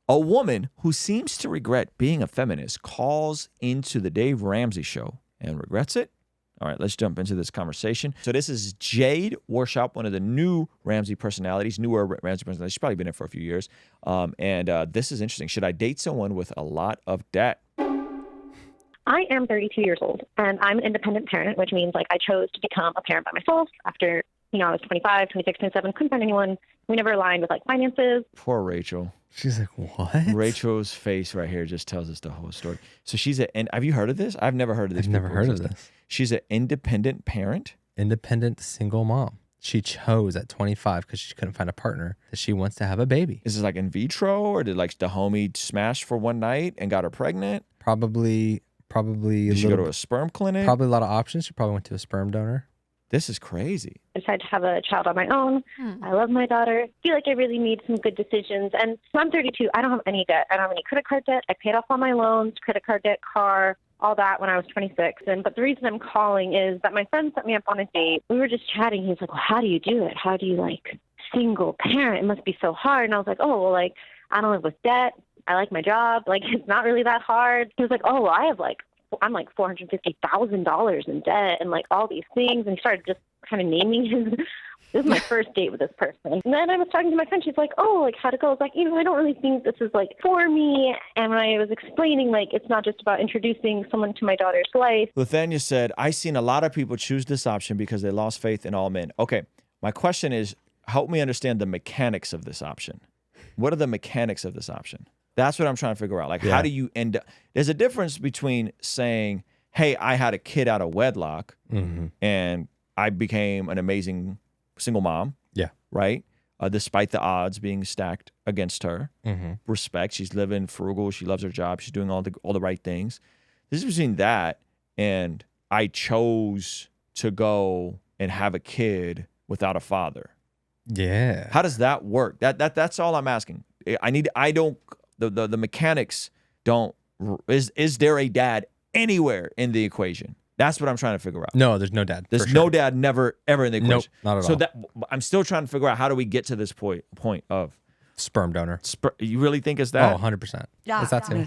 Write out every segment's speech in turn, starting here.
A woman who seems to regret being a feminist calls into the Dave Ramsey show and regrets it. All right, let's jump into this conversation. So this is Jade Warshop, one of the new Ramsey personalities, newer Ramsey personalities. She's probably been there for a few years. This is interesting. Should I date someone with a lot of debt? I am 32 years old, and I'm an independent parent, which means like I chose to become a parent by myself after, I was 25, 26, 27, couldn't find anyone. We never aligned with like finances. Poor Rachel. She's like, what? Rachel's face right here just tells us the whole story. So and have you heard of this? I've never heard of this. I've never heard of this. She's an independent parent. Independent single mom. She chose at 25 because she couldn't find a partner that she wants to have a baby. Is this like in vitro, or did like the homie smash for one night and got her pregnant? Probably. Did she go to a sperm clinic? Probably a lot of options. She probably went to a sperm donor. This is crazy. I decided to have a child on my own. I love my daughter. I feel like I really made some good decisions. And so I'm 32. I don't have any debt. I don't have any credit card debt. I paid off all my loans, credit card debt, car, all that when I was 26. But the reason I'm calling is that my friend set me up on a date. We were just chatting. He was like, well, how do you do it? How do you like single parent? It must be so hard. And I was like, oh, well, like I don't live with debt. I like my job. Like it's not really that hard. He was like, oh, well, I'm like $450,000 in debt and like all these things. And he started just kind of naming his, this is my first date with this person. And then I was talking to my friend. She's like, oh, like how'd it go? I was like, I don't really think this is like for me. And when I was explaining, like, it's not just about introducing someone to my daughter's life. Lithania said, I've seen a lot of people choose this option because they lost faith in all men. Okay. My question is, help me understand the mechanics of this option. What are the mechanics of this option? That's what I'm trying to figure out. Like, how do you end up? There's a difference between saying, hey, I had a kid out of wedlock and I became an amazing single mom. Yeah. Right? Despite the odds being stacked against her. Respect. She's living frugal. She loves her job. She's doing all the right things. This is between that and I chose to go and have a kid without a father. Yeah. How does that work? That's all I'm asking. The mechanics don't. Is there a dad anywhere in the equation? That's what I'm trying to figure out. No, there's no dad. There's no dad, never ever in the equation. Nope, not at all. So I'm still trying to figure out how do we get to this point of sperm donor. You really think it's that? Oh, 100%. Yeah, It's that too.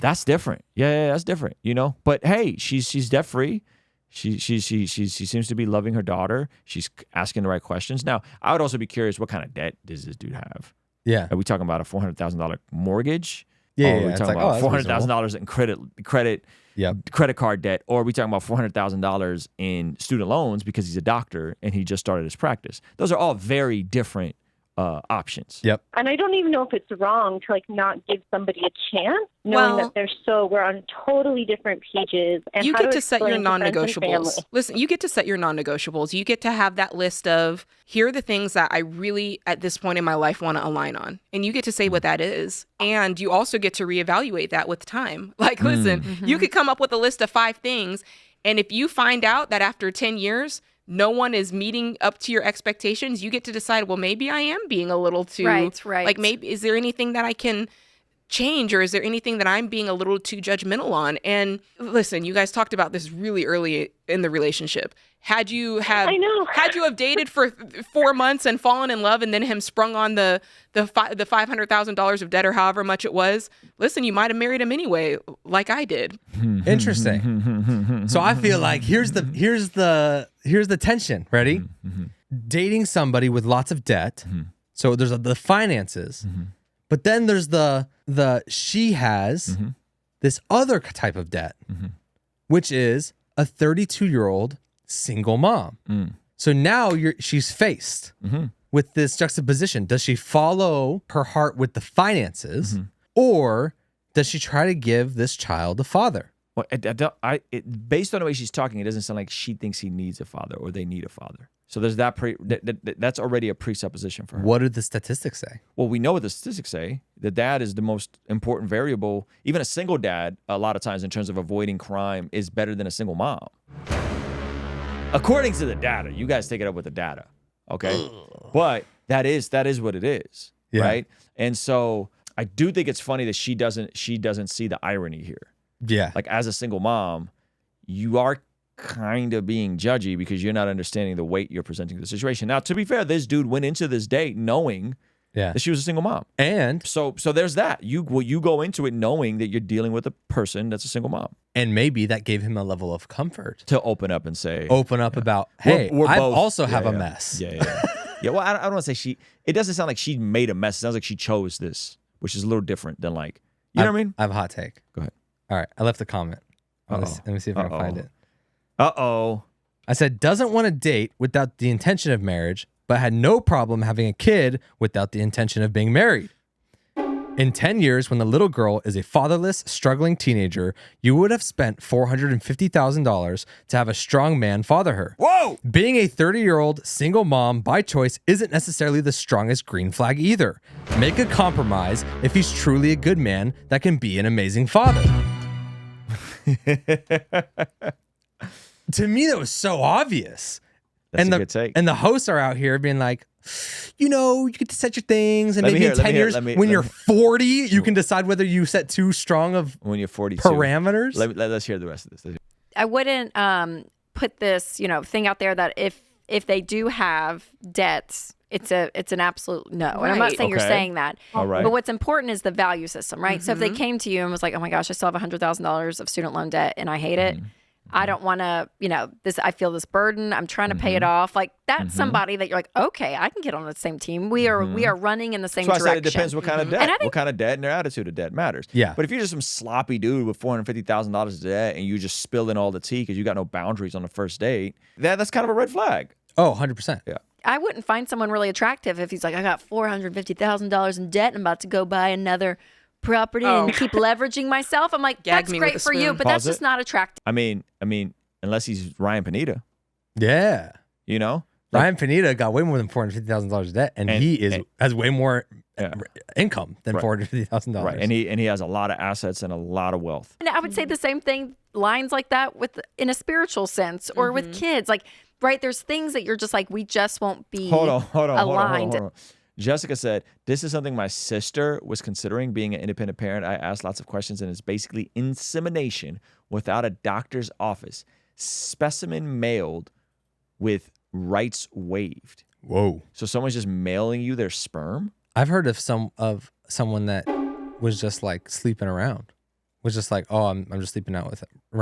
That's different. Yeah, that's different. But hey, she's debt free. She seems to be loving her daughter. She's asking the right questions. Now, I would also be curious, what kind of debt does this dude have? Yeah. Are we talking about a $400,000 mortgage? Yeah. Or are we talking about $400,000 in credit card debt? Or are we talking about $400,000 in student loans because he's a doctor and he just started his practice? Those are all very different options. Yep. And I don't even know if it's wrong to like not give somebody a chance, knowing that we're on totally different pages. And you get to set your non-negotiables. Listen, you get to set your non-negotiables. You get to have that list of, here are the things that I really, at this point in my life, want to align on. And you get to say what that is. And you also get to reevaluate that with time. Like, listen, you could come up with a list of 5 things. And if you find out that after 10 years, no one is meeting up to your expectations, you get to decide, well, maybe I am being a little too, right. Like, maybe, is there anything that I can change, or is there anything that I'm being a little too judgmental on? And listen, you guys talked about this really early in the relationship. Had you have dated for 4 months and fallen in love, and then him sprung on the $500,000 of debt or however much it was, listen, you might have married him anyway, like I did. Interesting. So I feel like here's the tension. Ready? Dating somebody with lots of debt. So there's the finances, but then there's the she has this other type of debt, which is a 32-year-old single mom. So now she's faced with this juxtaposition. Does she follow her heart with the finances, or does she try to give this child a father? Well, based on the way she's talking, it doesn't sound like she thinks he needs a father or they need a father. So there's that's already a presupposition for her. What do the statistics say? Well, we know what the statistics say. The dad is the most important variable. Even a single dad, a lot of times in terms of avoiding crime, is better than a single mom. According to the data. You guys take it up with the data, okay? But that is what it is, right? And so I do think it's funny that she doesn't see the irony here. Yeah. Like, as a single mom, you are kind of being judgy because you're not understanding the weight you're presenting to the situation. Now, to be fair, this dude went into this date knowing Yeah. that she was a single mom. And So there's that. You go into it knowing that you're dealing with a person that's a single mom. maybe that gave him a level of comfort. To open up and say, About, hey, We're I both- also have a yeah. mess. Yeah. Yeah, well, I don't want to say it doesn't sound like she made a mess. It sounds like she chose this, which is a little different than like, you know what I mean? I have a hot take. Go ahead. All right. I left a comment. Let me see if I can find it. Uh-oh. I said, doesn't want to date without the intention of marriage, but had no problem having a kid without the intention of being married. In 10 years, when the little girl is a fatherless, struggling teenager, you would have spent $450,000 to have a strong man father her. Whoa! Being a 30-year-old single mom by choice isn't necessarily the strongest green flag either. Make a compromise if he's truly a good man that can be an amazing father. To me, that was so obvious. That's and a good take. And the hosts are out here being like, you get to set your things, and maybe in 10 years, when you're 40, you can decide whether you set too strong of when you're 42 parameters. Let's hear the rest of this. I wouldn't put this, thing out there that if they do have debts, it's an absolute no. And I'm not Right. saying you're Okay. saying that. All right. But what's important is the value system, right? So if they came to you and was like, oh my gosh, I still have $100,000 of student loan debt and I hate it. I don't want to, I feel this burden. I'm trying to pay it off. Like that's somebody that you're like, okay, I can get on the same team. We are running in the same That's why I direction. said it depends what kind of debt. And I think- What kind of debt and their attitude of debt matters. Yeah. But if you're just some sloppy dude with $450,000 of debt and you just spilling all the tea because you got no boundaries on the first date, that's kind of a red flag. Oh, 100%. Yeah. I wouldn't find someone really attractive if he's like, I got $450,000 in debt and I'm about to go buy another property and keep leveraging myself. I'm like, Gag that's me with great a for you, spoon. but Pause that's just it. not attractive. I mean, unless he's Ryan Pineda, Yeah. you know? Ryan Pineda got way more than $450,000 of debt, and he has way more income than $450,000. Right. And he has a lot of assets and a lot of wealth. And I would say the same thing, lines like that in a spiritual sense or with kids. Like, right, there's things that you're just like, we just won't be aligned. Hold on. Jessica said, this is something my sister was considering, being an independent parent. I asked lots of questions, and it's basically insemination without a doctor's office. Specimen mailed with rights waived. Whoa. So someone's just mailing you their sperm? I've heard of someone that was just like sleeping around. Was just like, oh, I'm just sleeping around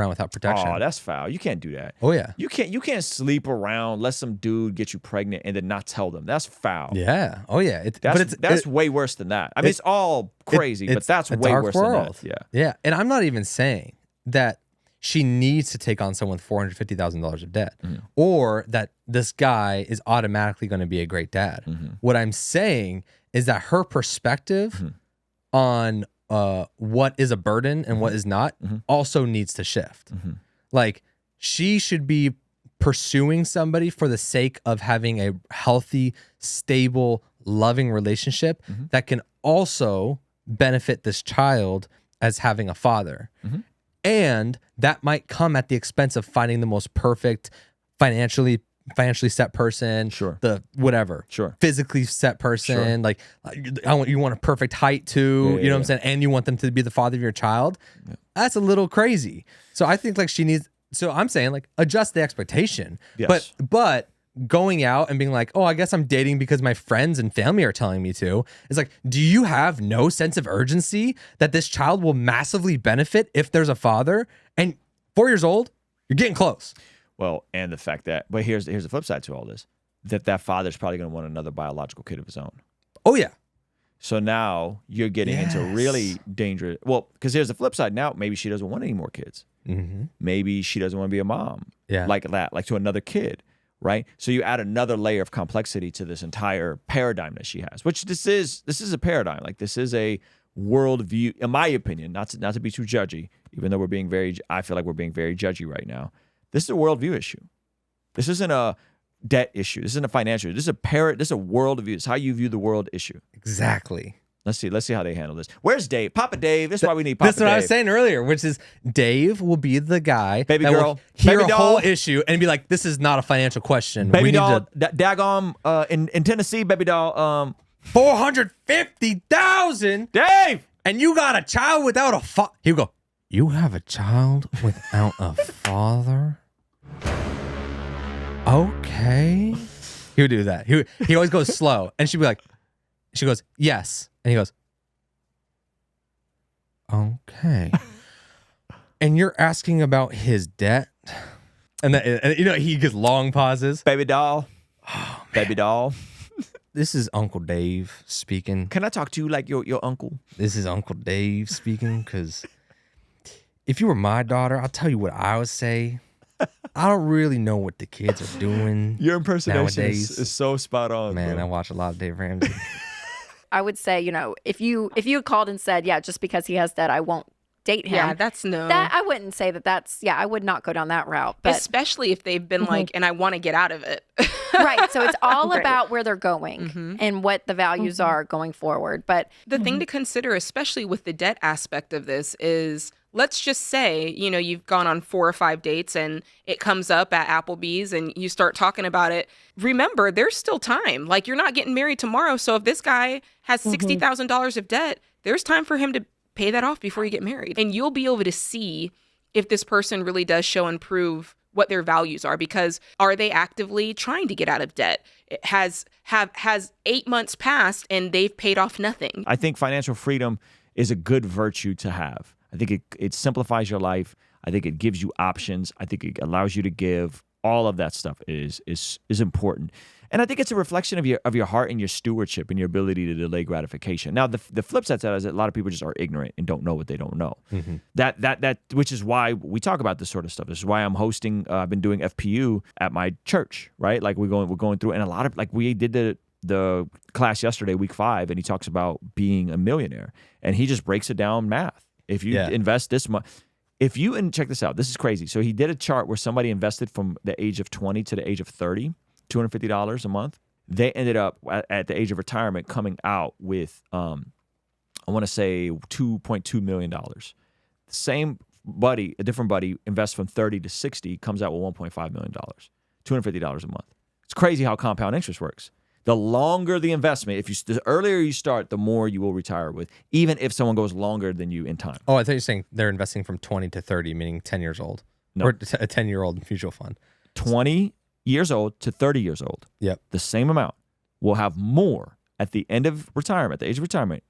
without protection. Oh, that's foul. You can't do that. Oh yeah. You can't sleep around, let some dude get you pregnant and then not tell them. That's foul. Yeah. Oh yeah. That's way worse than that. I mean, it's all crazy, but that's a way dark worse world. than that. Yeah. And I'm not even saying that she needs to take on someone with $450,000 of debt, or that this guy is automatically going to be a great dad. What I'm saying is that her perspective on what is a burden and what is not also needs to shift. Like, she should be pursuing somebody for the sake of having a healthy, stable, loving relationship that can also benefit this child as having a father. And that might come at the expense of finding the most perfect financially set person, the whatever, physically set person. Like, you want a perfect height too, you know what I'm saying? And you want them to be the father of your child. That's a little crazy. So I think like she needs, so I'm saying like adjust the expectation, but going out and being like, oh, I guess I'm dating because my friends and family are telling me to. It's like, do you have no sense of urgency that this child will massively benefit if there's a father? And 4 years old, you're getting close. Well, and the fact that, but here's the flip side to all this, that father's probably going to want another biological kid of his own. Oh yeah. So now you're getting into really dangerous. Well, because here's the flip side. Now maybe she doesn't want any more kids. Maybe she doesn't want to be a mom. Like that, like to another kid. Right. So you add another layer of complexity to this entire paradigm that she has, which this is a paradigm. Like, this is a worldview, in my opinion, not to be too judgy, even though I feel like we're being very judgy right now. This is a worldview issue. This isn't a debt issue. This isn't a financial issue. This is a worldview. It's how you view the world issue. Exactly. Let's see how they handle this. Where's Dave? Papa Dave. This is why we need Papa Dave. That's what I was saying earlier, which is Dave will be the guy Baby that girl. will hear Baby a whole doll. issue and be like, this is not a financial question. Baby We need doll, to- daggone, in Tennessee, baby doll, $450,000, Dave! and you got a child without a father. He'll go, you have a child without a father? Okay. He would do that. He always goes slow. And she'd be like, She goes, yes. And he goes, okay. And you're asking about his debt? And he gets long pauses. Baby doll. Oh, baby doll. This is Uncle Dave speaking. Can I talk to you like your uncle? This is Uncle Dave speaking, because if you were my daughter, I'll tell you what I would say. I don't really know what the kids are doing. Your impersonation nowadays. is so spot on. Man, bro. I watch a lot of Dave Ramsey. I would say, if you had called and said, yeah, just because he has debt, I won't date him. Yeah, that's no. That I wouldn't say that's, I would not go down that route. But especially if they've been like, and I want to get out of it. right. So it's all Right. about where they're going and what the values are going forward. But The thing to consider, especially with the debt aspect of this, is let's just say, you've gone on 4 or 5 dates and it comes up at Applebee's and you start talking about it. Remember, there's still time. Like, you're not getting married tomorrow. So if this guy has $60,000 of debt, there's time for him to pay that off before you get married. And you'll be able to see if this person really does show and prove what their values are, because are they actively trying to get out of debt? It has 8 months passed and they've paid off nothing. I think financial freedom is a good virtue to have. I think it simplifies your life. I think it gives you options. I think it allows you to give. All of that stuff is important. And I think it's a reflection of your heart and your stewardship and your ability to delay gratification. Now, the flip side to that is that a lot of people just are ignorant and don't know what they don't know. Mm-hmm. That which is why we talk about this sort of stuff. This is why I'm hosting. I've been doing FPU at my church, right? Like we're going through, and a lot of we did the class yesterday, week 5, and he talks about being a millionaire, and he just breaks it down math. If you invest this much. And check this out, this is crazy. So he did a chart where somebody invested from the age of 20 to the age of 30, $250 a month. They ended up at the age of retirement coming out with, I want to say $2.2 million. The same buddy, a different buddy, invests from 30 to 60, comes out with $1.5 million, $250 a month. It's crazy how compound interest works. The longer the investment, the earlier you start, the more you will retire with, even if someone goes longer than you in time. Oh, I thought you were saying they're investing from 20 to 30, meaning 10 years old. No. Or a 10-year-old mutual fund. 20 years old to 30 years old. Yep. The same amount will have more at the end of retirement, the age of retirement,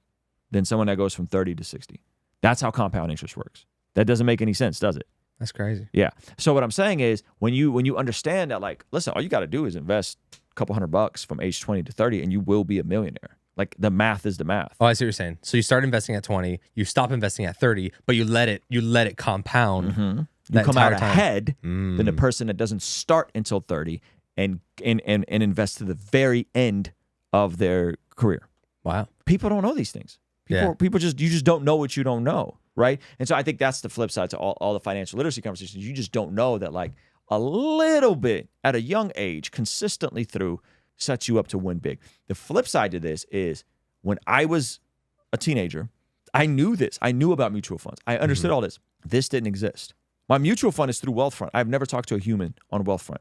than someone that goes from 30 to 60. That's how compound interest works. That doesn't make any sense, does it? That's crazy. Yeah. So what I'm saying is when you understand that, like, listen, all you got to do is invest couple $100 from age 20 to 30 and you will be a millionaire. Like, the math is the math. Oh, I see what you're saying. So you start investing at 20, you stop investing at 30, but you let it compound. Mm-hmm. You come out ahead than the person that doesn't start until 30 and invest to the very end of their career. Wow. People don't know these things. You just don't know what you don't know, right? And so I think that's the flip side to all the financial literacy conversations. You just don't know that, like, a little bit at a young age, consistently through, sets you up to win big. The flip side to this is when I was a teenager, I knew this. I knew about mutual funds. I understood all this. This didn't exist. My mutual fund is through Wealthfront. I've never talked to a human on Wealthfront.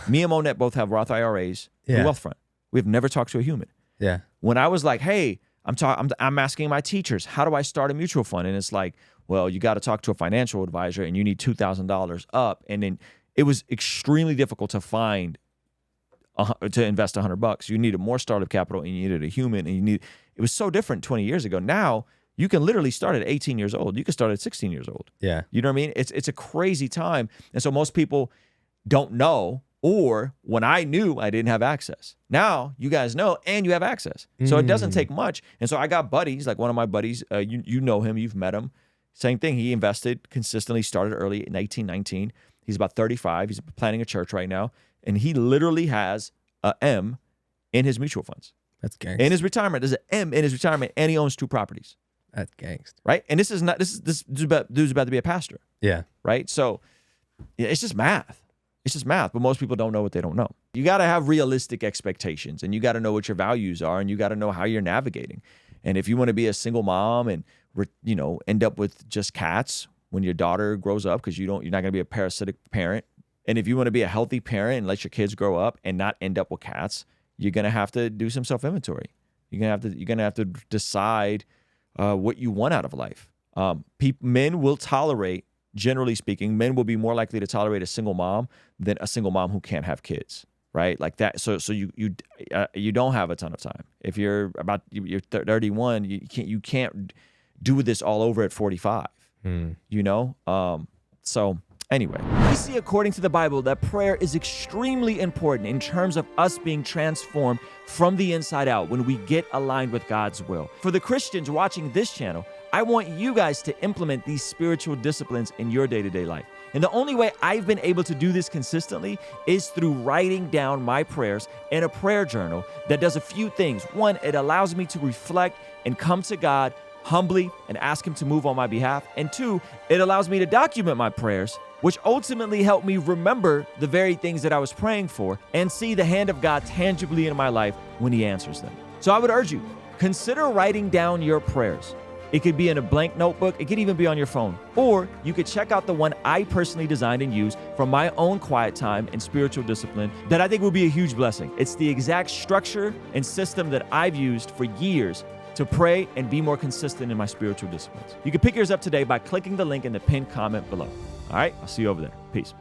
Me and Monette both have Roth IRAs through Wealthfront. We've never talked to a human. Yeah. When I was like, hey, I'm asking my teachers, how do I start a mutual fund? And it's like, well, you got to talk to a financial advisor and you need $2,000 up. And then it was extremely difficult to find to invest $100. You needed more startup capital and you needed a human, and it was so different 20 years ago. Now you can literally start at 18 years old. You can start at 16 years old. Yeah. You know what I mean? It's a crazy time. And so most people don't know, or when I knew, I didn't have access. Now you guys know and you have access. So it doesn't take much. And so I got buddies, like one of my buddies, you know him, you've met him. Same thing. He invested consistently, started early in 1919. He's about 35. He's planning a church right now. And he literally has a M in his mutual funds. That's gangsta. In his retirement, there's an M in his retirement, and he owns 2 properties. That's gangsta. Right? And this dude's about to be a pastor. Yeah. Right? So it's just math. It's just math. But most people don't know what they don't know. You got to have realistic expectations, and you got to know what your values are, and you got to know how you're navigating. And if you want to be a single mom and, end up with just cats when your daughter grows up, because you're not going to be a parasitic parent. And if you want to be a healthy parent and let your kids grow up and not end up with cats, you're going to have to do some self-inventory. You're going to have to decide what you want out of life. Men will tolerate, generally speaking, men will be more likely to tolerate a single mom than a single mom who can't have kids, right? Like that. So you don't have a ton of time. If you're 31, you can't do this all over at 45. You know. So anyway, we see according to the Bible that prayer is extremely important in terms of us being transformed from the inside out when we get aligned with God's will. For the Christians watching this channel, I want you guys to implement these spiritual disciplines in your day-to-day life. And the only way I've been able to do this consistently is through writing down my prayers in a prayer journal that does a few things. One, it allows me to reflect and come to God humbly and ask him to move on my behalf. And two, it allows me to document my prayers, which ultimately help me remember the very things that I was praying for and see the hand of God tangibly in my life when he answers them. So I would urge you, consider writing down your prayers. It could be in a blank notebook. It could even be on your phone. Or you could check out the one I personally designed and used from my own quiet time and spiritual discipline that I think will be a huge blessing. It's the exact structure and system that I've used for years to pray and be more consistent in my spiritual disciplines. You can pick yours up today by clicking the link in the pinned comment below. All right, I'll see you over there. Peace.